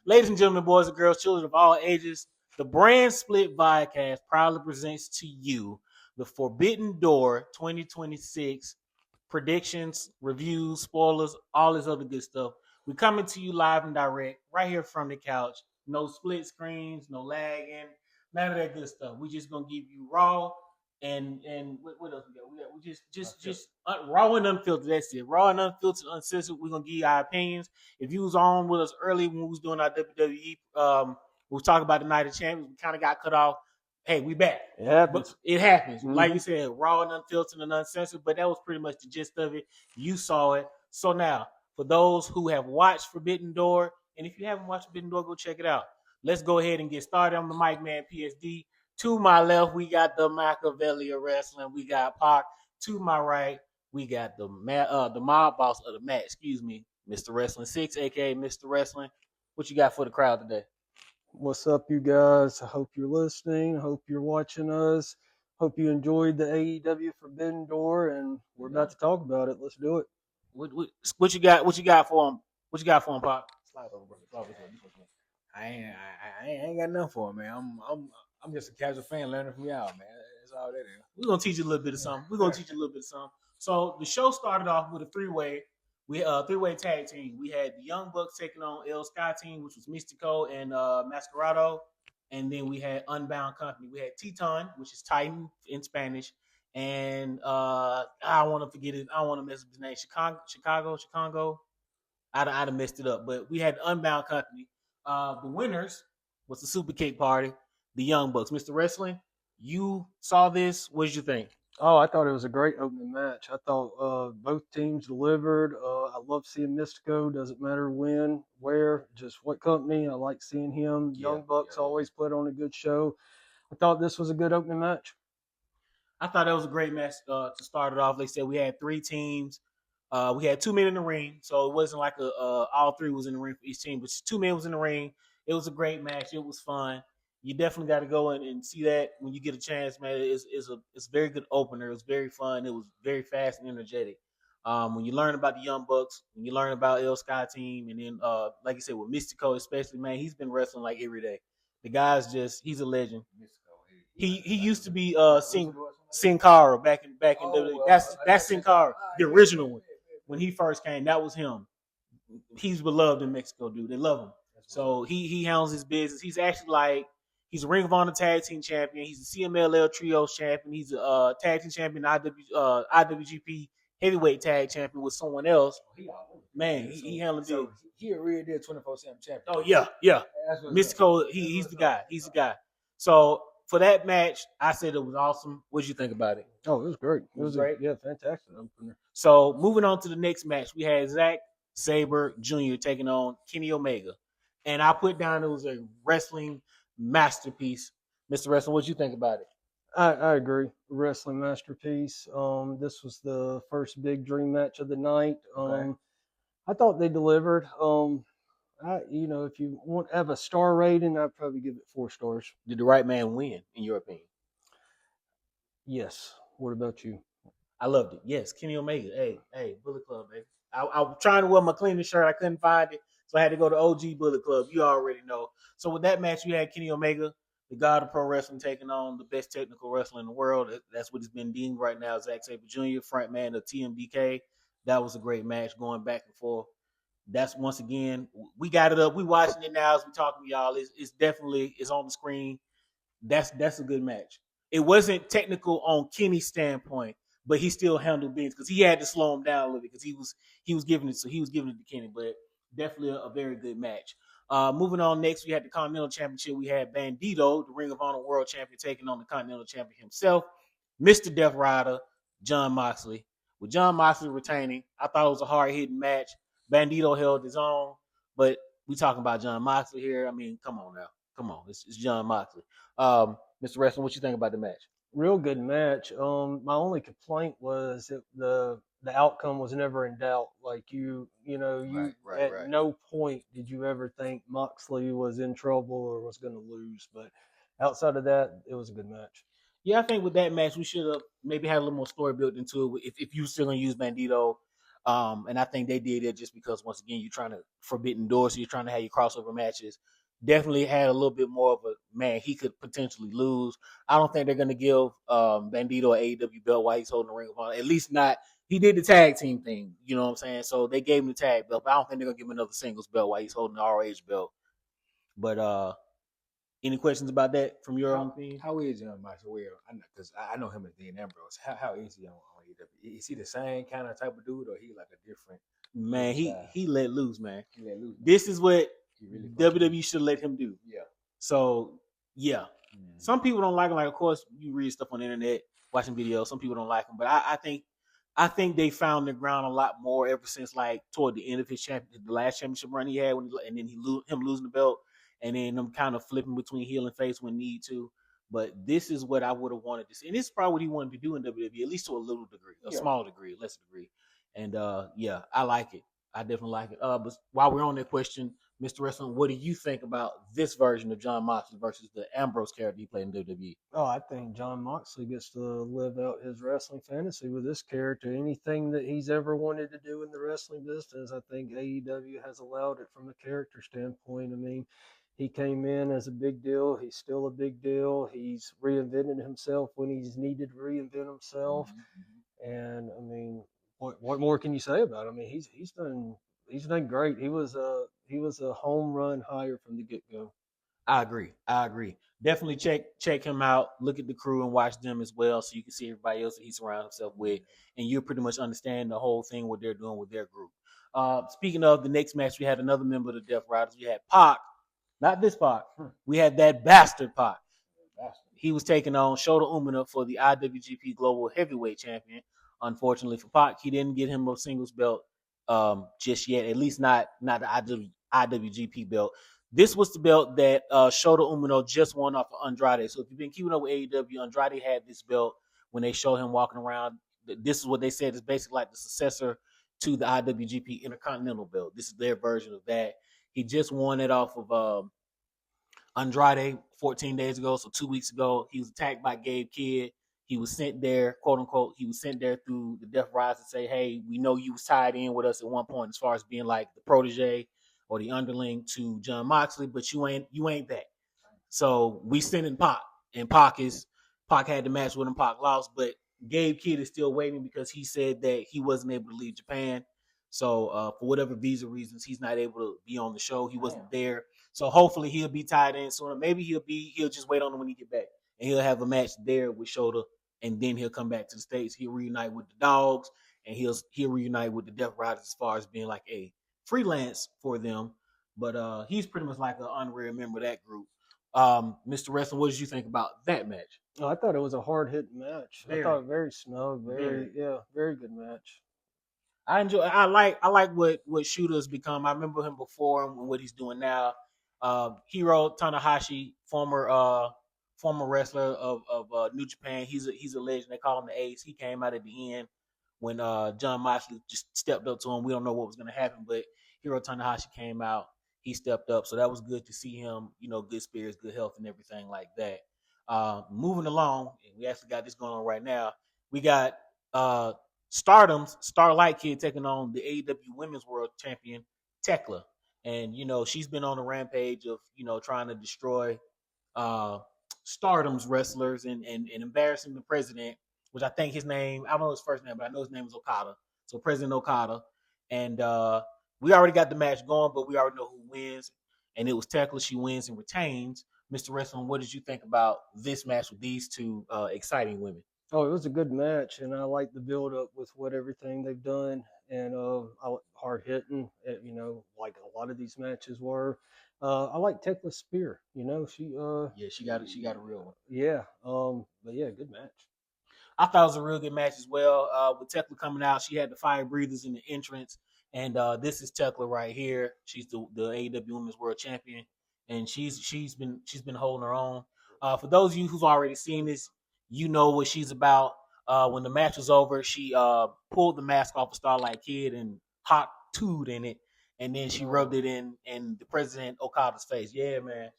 Ladies and gentlemen, boys and girls, children of all ages, the Brand Split Vodcast proudly presents to you the Forbidden Door 2026 predictions, reviews, spoilers, all this other good stuff. We're coming to you live and direct right here from the couch. No split screens, no lagging, none of that good stuff. We just gonna give you raw and what else we got? We just raw and unfiltered. That's it. Raw and unfiltered, uncensored. We're gonna give you our opinions. If you was on with us early when we was doing our WWE, we was talking about the Night of Champions. We kind of got cut off. Hey, we back. It happens. But it happens. Mm-hmm. Like you said, raw and unfiltered and uncensored. But that was pretty much the gist of it. You saw it. So now, for those who have watched Forbidden Door, and if you haven't watched Forbidden Door, go check it out. Let's go ahead and get started. I'm the Mike Man PSD. To my left, we got the Machiavelli of wrestling. We got Pac. To my right, we got the mob boss of the match. Excuse me, Mr. Wrestling 6, aka Mr. Wrestling. What you got for the crowd today? What's up, you guys? I hope you're listening. I hope you're watching us. Hope you enjoyed the AEW Forbidden Door, and we're about to talk about it. Let's do it. What you got? What you got for him? What you got for him, Pop? Slide over, brother. I ain't got nothing for him, man. I'm just a casual fan learning from y'all, man. That's all that is. We're gonna teach you a little bit of something. So the show started off with a three-way. We three-way tag team. We had the Young Bucks taking on El Sky team, which was Mystico and Mascarado, and then we had Unbound Company. We had Teton, which is Titan in Spanish, and I don't want to forget it. I don't want to mess up his name. Chicago. I'd have messed it up, but we had Unbound Company. The winners was the Super Kick Party, the Young Bucks. Mr. Wrestling, you saw this. What did you think? Oh, I thought it was a great opening match. I thought both teams delivered. I love seeing Mystico. Doesn't matter when, where, just what company. I like seeing him. Young Bucks always put on a good show. I thought this was a good opening match. I thought that was a great match to start it off. Like I said, we had three teams. We had 2 men in the ring, so it wasn't like all three was in the ring for each team, but 2 men was in the ring. It was a great match. It was fun. You definitely got to go in and see that when you get a chance, man. It's a very good opener. It was very fun. It was very fast and energetic. When you learn about the Young Bucks, when you learn about El Sky team, and then like you said with Mystico especially, man, he's been wrestling like every day. The guy's he's a legend. He used to be Sin Cara back in WWE. That's Sin Cara, the original one. When he first came, that was him. He's beloved in Mexico, dude. They love him. So he handles his business. He's actually he's a Ring of Honor Tag Team Champion. He's a CMLL Trios Champion. He's a Tag Team Champion, IWGP Heavyweight Tag Champion with someone else. Man, he handled it. He a real deal 24/7 champion. Oh yeah. Mystico, he's the guy. He's the guy. So for that match, I said it was awesome. What did you think about it? Oh, it was great. It was great. Yeah, fantastic. So moving on to the next match, we had Zack Sabre Jr. taking on Kenny Omega. And I put down it was a wrestling masterpiece. Mr. Wrestling, what did you think about it? I agree. Wrestling masterpiece. This was the first big dream match of the night. Right. I thought they delivered. If you want to have a star rating, I'd probably give it 4 stars. Did the right man win, in your opinion? Yes. What about you? I loved it. Yes, Kenny Omega. Hey, Bullet Club, baby. I was trying to wear my cleanest shirt. I couldn't find it, so I had to go to OG Bullet Club. You already know. So with that match, you had Kenny Omega, the god of pro wrestling, taking on the best technical wrestler in the world. That's what he's been deemed right now, Zack Sabre Jr., front man of TMDK. That was a great match going back and forth. That's once again, we got it up. We watching it now as we talking to y'all. It's definitely on the screen. That's a good match. It wasn't technical on Kenny's standpoint, but he still handled business because he had to slow him down a little bit because he was giving it to Kenny, but definitely a very good match. Moving on next, we had the Continental Championship. We had Bandito, the Ring of Honor World Champion, taking on the Continental Champion himself, Mr. Death Rider, Jon Moxley. With Jon Moxley retaining, I thought it was a hard-hitting match. Bandito held his own, but we talking about Jon Moxley here. I mean, come on now. Come on. It's Jon Moxley. Mr. Wrestling, what you think about the match? Real good match. My only complaint was that the outcome was never in doubt. Like at no point did you ever think Moxley was in trouble or was going to lose. But outside of that, it was a good match. Yeah, I think with that match, we should have maybe had a little more story built into it. If you were still going to use Bandito, And I think they did it just because once again you're trying to forbidden doors, so you're trying to have your crossover matches. Definitely had a little bit more of a man. He could potentially lose. I don't think they're going to give Bandito an AEW belt while he's holding the Ring of Honor. At least not. He did the tag team thing. You know what I'm saying? So they gave him the tag belt. But I don't think they're going to give him another singles belt while he's holding the ROH belt. But any questions about that from your own opinion? How is Marshall Will? Because I know him as Dean Ambrose. How is he on AEW? Is he the same kind of type of dude, or he like a different? Man, he let loose, man. He let loose. This is what WWE should let him do. Yeah. So yeah, some people don't like him. Like, of course, you read stuff on the internet, watching videos. Some people don't like him, but I think they found their ground a lot more ever since like toward the end of his the last championship run he had, and then him losing the belt, and then them kind of flipping between heel and face when need to. But this is what I would have wanted to see, and this is probably what he wanted to do in WWE, at least to a little degree, a small degree, a lesser degree. And yeah, I like it. I definitely like it. But while we're on that question, Mr. Wrestling, what do you think about this version of Jon Moxley versus the Ambrose character he played in WWE? Oh, I think Jon Moxley gets to live out his wrestling fantasy with this character. Anything that he's ever wanted to do in the wrestling business, I think AEW has allowed it from a character standpoint. I mean, he came in as a big deal. He's still a big deal. He's reinvented himself when he's needed to reinvent himself. Mm-hmm. And I mean, what more can you say about him? I mean, he's done great. He was a home run hire from the get-go. I agree. Definitely check him out. Look at the crew and watch them as well, so you can see everybody else that he surrounds himself with, and you'll pretty much understand the whole thing what they're doing with their group. Speaking of the next match, we had another member of the Death Riders. We had Pac, not this Pac. We had that bastard Pac. He was taking on Shota Umino for the IWGP Global Heavyweight Champion. Unfortunately for Pac, he didn't get him a singles belt just yet, at least not the IWGP belt. This was the belt that Shota Umino just won off of Andrade. So if you've been keeping up with AEW, Andrade had this belt when they showed him walking around. This is what they said is basically like the successor to the IWGP Intercontinental belt. This is their version of that. He just won it off of Andrade 14 days ago, so 2 weeks ago. He was attacked by Gabe Kidd. He was sent there, quote unquote, he was sent there through the Death Riders to say, hey, we know you was tied in with us at one point as far as being like the protege or the underling to Jon Moxley, but you ain't that. So we sent in Pac, and Pac had the match with him. Pac lost, but Gabe Kidd is still waiting because he said that he wasn't able to leave Japan. So for whatever visa reasons, he's not able to be on the show. He wasn't there. So hopefully he'll be tied in sooner. Maybe he'll just wait on him when he get back, and he'll have a match there with Shota, and then he'll come back to the States. He'll reunite with the Dogs, and he'll reunite with the Death Riders as far as being like a freelance for them. But he's pretty much like an honorary member of that group. Mr. Wrestling, what did you think about that match? Oh, I thought it was a hard-hitting match. I thought very snug, very good match. I like what Shooter's become. I remember him before and what he's doing now. Hiro Tanahashi, former wrestler of New Japan. He's a legend. They call him the Ace. He came out at the end when Jon Moxley just stepped up to him. We don't know what was going to happen, but Hiro Tanahashi came out. He stepped up, so that was good to see him. Good spirits, good health, and everything like that. Moving along, and we actually got this going on right now. We got Stardom's Starlight Kid taking on the AEW Women's World Champion Tekla, and she's been on a rampage of trying to destroy Stardom's wrestlers and embarrassing the president, which I think his name, I don't know his first name, but I know his name is Okada. So President Okada, and we already got the match going, but we already know who wins, and it was Tekla. She wins and retains. Mr. Wrestling, what did you think about this match with these two exciting women? Oh, it was a good match, and I like the build up with everything they've done, and hard hitting, like a lot of these matches were. I like Tekla's spear. She got a real one. Yeah, but yeah, good match. I thought it was a real good match as well. With Tekla coming out, she had the fire breathers in the entrance, and this is Tekla right here. She's the AEW Women's World Champion, and she's been holding her own. For those of you who've already seen this, you know what she's about. When the match was over, she pulled the mask off of Starlight Kid and hot tooed in it, and then she rubbed it in the President Okada's face. Yeah, man.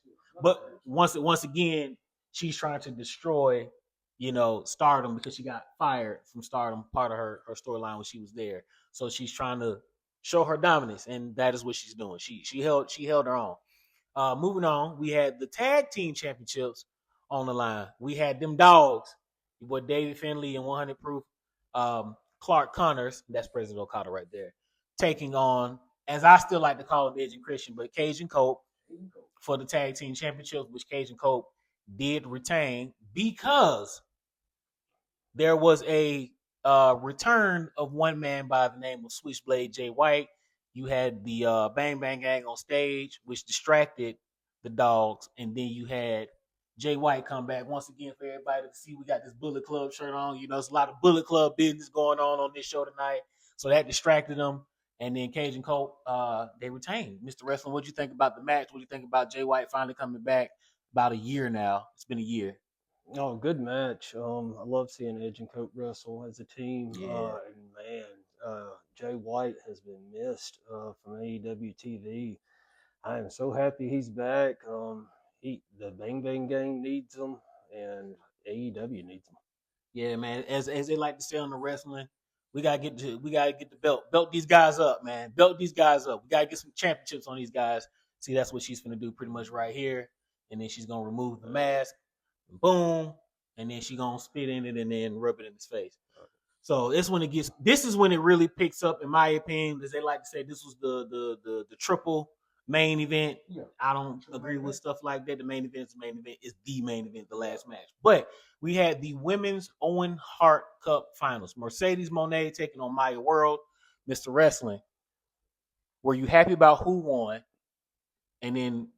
But once again, she's trying to destroy Stardom because she got fired from Stardom, part of her storyline when she was there. So she's trying to show her dominance, and that is what she's doing. She held her own. Moving on, we had the tag team championships on the line. We had them dogs, your boy David Finley and 100 Proof, Clark Connors, that's President Okada right there, taking on, as I still like to call him, Edge and Christian, but Cajun Cope for the tag team championships, which Cajun Cope did retain because there was a return of one man by the name of Switchblade Jay White. You had the Bang Bang Gang on stage, which distracted the dogs, and then you had Jay White come back once again for everybody to see. We got this Bullet Club shirt on. You know, there's a lot of Bullet Club business going on this show tonight, so that distracted them. And then Cajun Colt, they retained. Mr. Wrestling, what do you think about the match? What do you think about Jay White finally coming back? About a year now. It's been a year. Oh, good match. I love seeing Edge and Cope wrestle as a team. Yeah. And man, Jay White has been missed from AEW TV. I am so happy he's back. The Bang Bang Gang needs him, and AEW needs him. Yeah, man. As they like to say on the wrestling, we gotta get the belt these guys up, man. Belt these guys up. We gotta get some championships on these guys. See, that's what she's gonna do pretty much right here, and then she's gonna remove the mask, and boom, and then she's gonna spit in it and then rub it in his face. So this is when it really picks up, in my opinion, as they like to say, this was the triple main event. Yeah. I don't agree with stuff like that. The main event is the main event. It's the main event, the last match. But we had the Women's Owen Hart Cup Finals. Mercedes Moné taking on Maya World. Mr. Wrestling, were you happy about who won? And then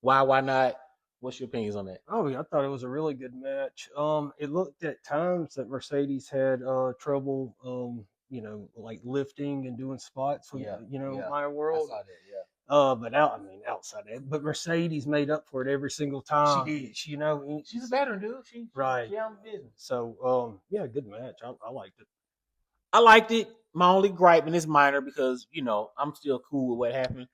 why not? What's your opinions on that? Oh, yeah, I thought it was a really good match. It looked at times that Mercedes had trouble, like lifting and doing spots with, Maya World. I saw that, yeah. But outside that, but Mercedes made up for it every single time. She did. She's a veteran, dude. She on the business. So, good match. I liked it. I liked it. My only gripe, and it's minor because I'm still cool with what happened.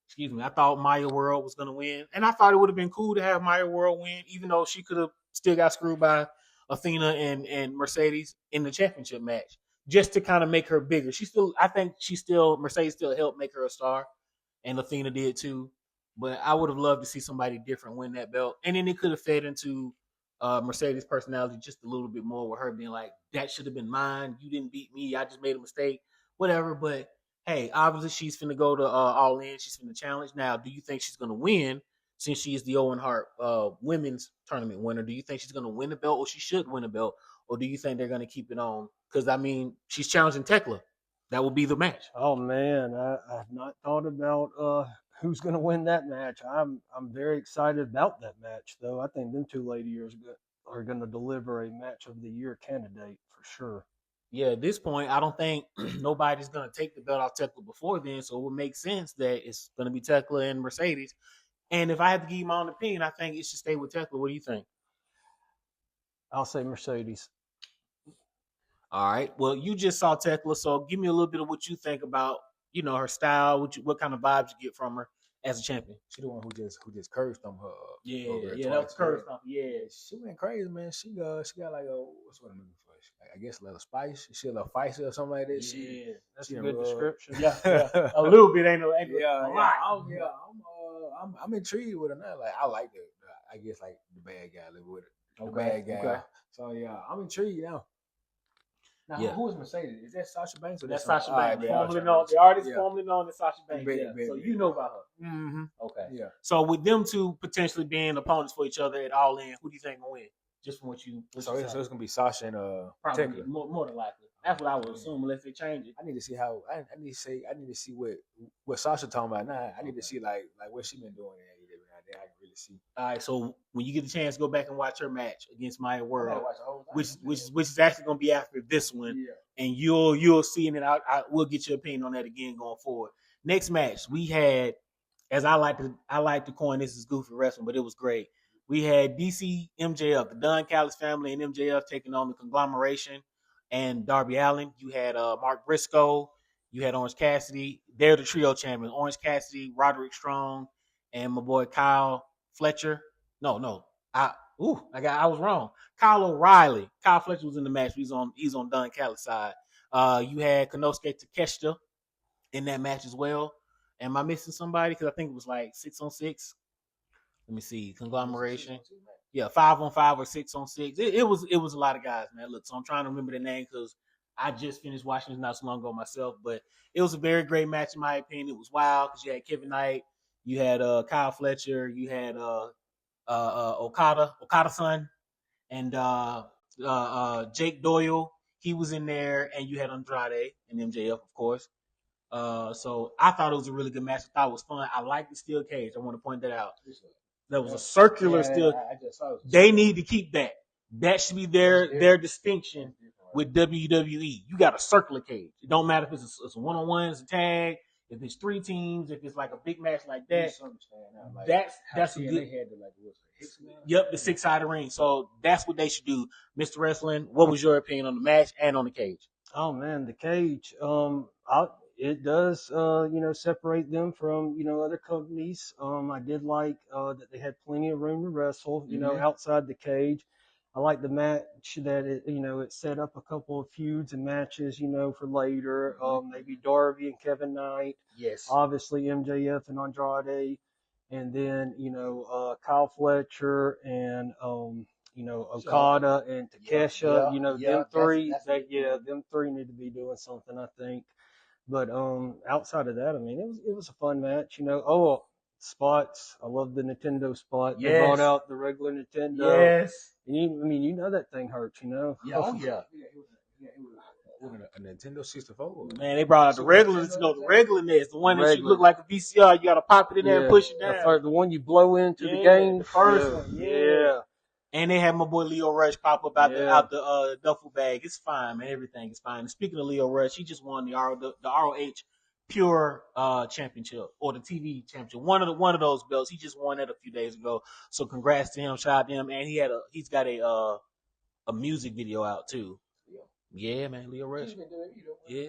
Excuse me. I thought Maya World was gonna win, and I thought it would have been cool to have Maya World win, even though she could have still got screwed by Athena and Mercedes in the championship match, just to kind of make her bigger. Mercedes still helped make her a star. And Athena did too. But I would have loved to see somebody different win that belt. And then it could have fed into Mercedes' personality just a little bit more, with her being like, that should have been mine. You didn't beat me. I just made a mistake. Whatever. But, hey, obviously she's finna go to All In. She's finna challenge. Now, do you think she's going to win since she is the Owen Hart women's tournament winner? Do you think she's going to win the belt, or she should win the belt? Or do you think they're going to keep it on? Because, she's challenging Tekla. That will be the match. Oh man, I've not thought about who's going to win that match. I'm very excited about that match, though. I think them two ladies are going to deliver a match of the year candidate for sure. Yeah, at this point, I don't think nobody's going to take the belt off Tekla before then, so it would make sense that it's going to be Tekla and Mercedes. And if I had to give you my own opinion, I think it should stay with Tekla. What do you think? I'll say Mercedes. All right. Well, you just saw Tekla, so give me a little bit of what you think about, her style, what kind of vibes you get from her as a champion. She the one who just cursed on her. Yeah, that was cursed on. Yeah, she went crazy, man. She got like what's what I'm looking for? I guess a little spice. She a little feisty or something like that. Yeah, that's a good description. Yeah, a little bit, ain't a lot. I'm intrigued with her now. Like I like I guess like the bad guy live with her. The bad guy. Okay. So yeah, I'm intrigued now. Now, who is Mercedes? Is that Sasha Banks? Or that's Sasha Banks. The artist formerly known as Sasha Banks. So you know about her. Mm-hmm. Okay. Yeah. So with them two potentially being opponents for each other at All In, who do you think will win? Just from what you. So it's gonna be Sasha and probably more than likely. That's what I would assume, unless they change it. I need to see how. I need to see what Sasha talking about now. I need to see like what she been doing in AEW. I can really see. All right, so when you get the chance, go back and watch her match against Maya World, which is actually going to be after this one, and you'll see, and then I will get your opinion on that again going forward. Next match we had, as I like to coin this is goofy wrestling, but it was great. We had DC MJF, the Don Callis family, and MJF taking on the Conglomeration and Darby Allin. You had Mark Briscoe, you had Orange Cassidy. They're the trio champions: Orange Cassidy, Roderick Strong, and my boy Kyle Fletcher. I was wrong. Kyle O'Reilly. Kyle Fletcher was in the match. He's on Don Callis' side. You had Konosuke Takeshita in that match as well. Am I missing somebody? Because I think it was like 6-on-6. Let me see. Conglomeration. Yeah, 5-on-5 or 6-on-6. It was a lot of guys, man. Look, so I'm trying to remember the name because I just finished watching this not so long ago myself. But it was a very great match in my opinion. It was wild because you had Kevin Knight, you had Kyle Fletcher, you had Okada's son, and Jake Doyle. He was in there, and you had Andrade and MJF, of course. So I thought it was a really good match. I thought it was fun. I like the steel cage. I want to point that out. That was a circular steel. They need to keep that. That should be their distinction with WWE. You got a circular cage. It don't matter if it's a one-on-one, it's a tag, if it's 3 teams, if it's like a big match like that. That's a good. Yep, the 6-sided ring. So that's what they should do. Mr. Wrestling, what was your opinion on the match and on the cage? Oh man, the cage. It does, separate them from, other companies. I did like that they had plenty of room to wrestle, outside the cage. I like the match that it set up a couple of feuds and matches, for later. Maybe Darby and Kevin Knight. Yes. Obviously MJF and Andrade, and then Kyle Fletcher and Okada and Takesha. Them three. Them three need to be doing something, I think. But outside of that, I mean, it was a fun match. Spots. I love the Nintendo spot. Yes. They brought out the regular Nintendo. Yes. And that thing hurts. Yeah. Oh yeah. A Nintendo 64. Man, they brought out the regular. The regular NES, the one that you look like a VCR. You got to pop it in there and push it down. The one you blow into the game. The first one. Yeah. And they had my boy Leo Rush pop up out the duffel bag. It's fine, man. Everything is fine. And speaking of Leo Rush, he just won the ROH Pure Championship or the TV Championship. One of those belts. He just won that a few days ago. So congrats to him. Shout out to him. And he's got a music video out too. Yeah, man, Leo Rush. Yeah.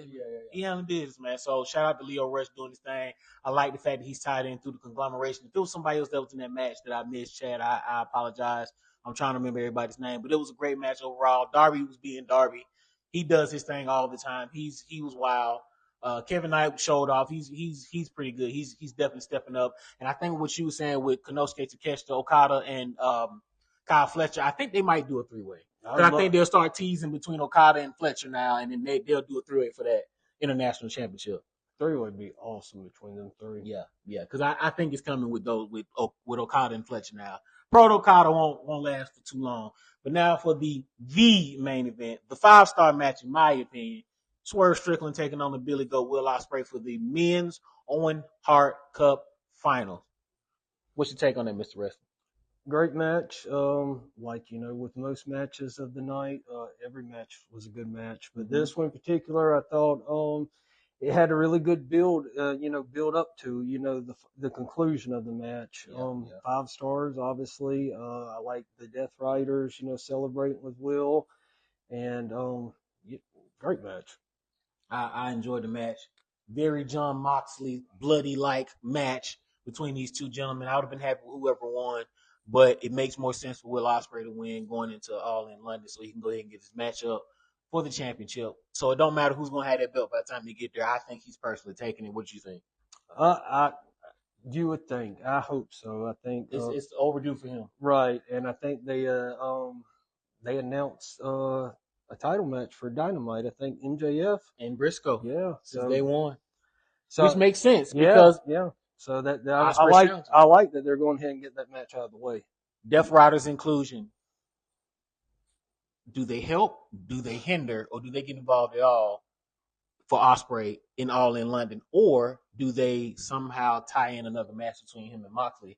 He handling business, man. So shout out to Leo Rush doing his thing. I like the fact that he's tied in through the conglomeration. If it was somebody else that was in that match that I missed, Chad, I apologize. I'm trying to remember everybody's name, but it was a great match overall. Darby was being Darby. He does his thing all the time. He was wild. Kevin Knight showed off. He's pretty good. He's definitely stepping up. And I think what you were saying with Konosuke Takeshita, Okada, and Kyle Fletcher, I think they might do a 3-way. I think they'll start teasing between Okada and Fletcher now, and then they'll do a 3-way for that international championship. 3 would be awesome between them 3. Yeah, because I think it's coming with Okada and Fletcher now. Pro Okada won't last for too long. But now for the main event, the 5-star match, in my opinion, Swerve Strickland taking on the Billy Goat Will Ospreay for the Men's Owen Hart Cup Finals. What's your take on that, Mr. Wrestling? Great match. With most matches of the night, every match was a good match. But this one in particular, I thought it had a really good build up to, the conclusion of the match. 5 stars, obviously. I like the Death Riders, celebrating with Will. And great match. I enjoyed the match. Very John Moxley, bloody-like match between these two gentlemen. I would have been happy with whoever won. But it makes more sense for Will Ospreay to win going into All in London so he can go ahead and get his matchup for the championship. So it don't matter who's going to have that belt by the time they get there. I think he's personally taking it. What do you think? You would think. I hope so. I think it's overdue for him. Right. And I think they announced a title match for Dynamite. I think MJF and Briscoe. Yeah. Since day one. Which makes sense because So I like that they're going ahead and get that match out of the way. Death Riders inclusion. Do they help? Do they hinder? Or do they get involved at all for Ospreay in All in London? Or do they somehow tie in another match between him and Moxley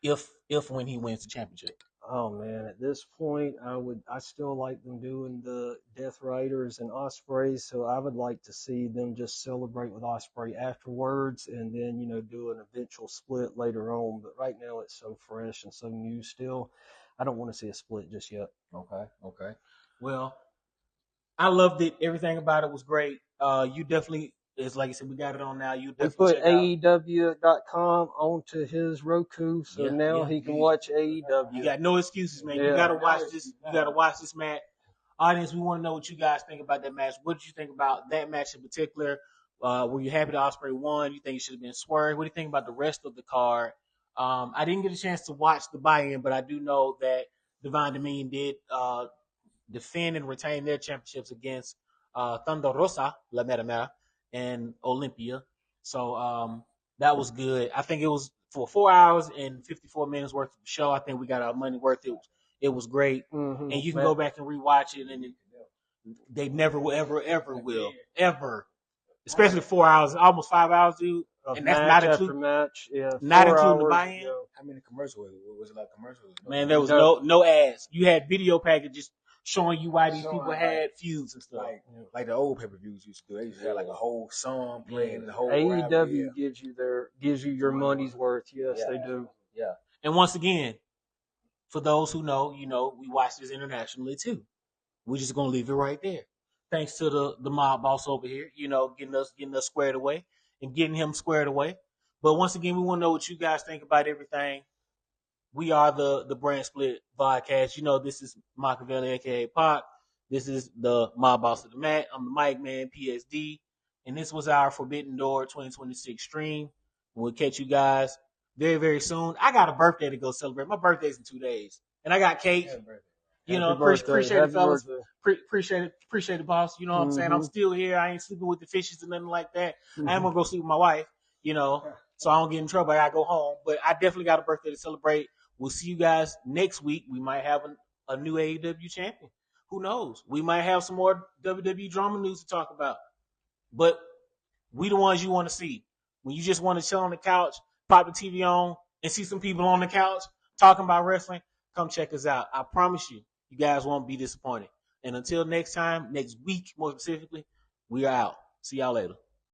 if when he wins the championship? Oh man, at this point, I still like them doing the Death Riders and Ospreay, so I would like to see them just celebrate with Ospreay afterwards, and then do an eventual split later on. But right now, it's so fresh and so new still. I don't want to see a split just yet. Okay. Well, I loved it. Everything about it was great. You definitely. It's like I said, we got it on now. You definitely put AEW.com onto his Roku, so now he can watch AEW. You got no excuses, man. You gotta watch this. You gotta watch this match. Audience, we want to know what you guys think about that match. What did you think about that match in particular? Were you happy that Ospreay won? You think it should have been swerved? What do you think about the rest of the card? I didn't get a chance to watch the buy-in, but I do know that Divine Dominion did defend and retain their championships against Thunder Rosa, La Mera Mera, and Olympia. So that was good. I think it was for 4 hours and 54 minutes worth of show. I think we got our money worth. It was great. Mm-hmm. And you can go back and rewatch it, and they never will, ever will, ever. Especially 4 hours, almost 5 hours, dude. And that's not including match. Yeah, not including the buy-in. How many commercials was it? Like commercials? Man, there was no ads. You had video packages showing you why these people had feuds and stuff. Like the old pay-per-views used to do. They used to have like a whole song playing the whole AEW gives you your money's worth. Yes, they do. Yeah. And once again, for those who know, we watch this internationally too. We're just gonna leave it right there. Thanks to the mob boss over here, getting us squared away and getting him squared away. But once again, we want to know what you guys think about everything. We are the Brand Split podcast. This is Machiavelli, aka Pac. This is the mob boss of the mat. I'm the mic man, PSD. And this was our Forbidden Door 2026 stream. We'll catch you guys very, very soon. I got a birthday to go celebrate. My birthday's in 2 days. And I got cake. Appreciate it, fellas. Appreciate it, boss. You know what I'm saying? I'm still here. I ain't sleeping with the fishes or nothing like that. I am gonna go sleep with my wife, so I don't get in trouble. I gotta go home. But I definitely got a birthday to celebrate. We'll see you guys next week. We might have a new AEW champion. Who knows? We might have some more WWE drama news to talk about. But we the ones you want to see. When you just want to chill on the couch, pop the TV on, and see some people on the couch talking about wrestling, come check us out. I promise you, you guys won't be disappointed. And until next time, next week more specifically, we are out. See y'all later.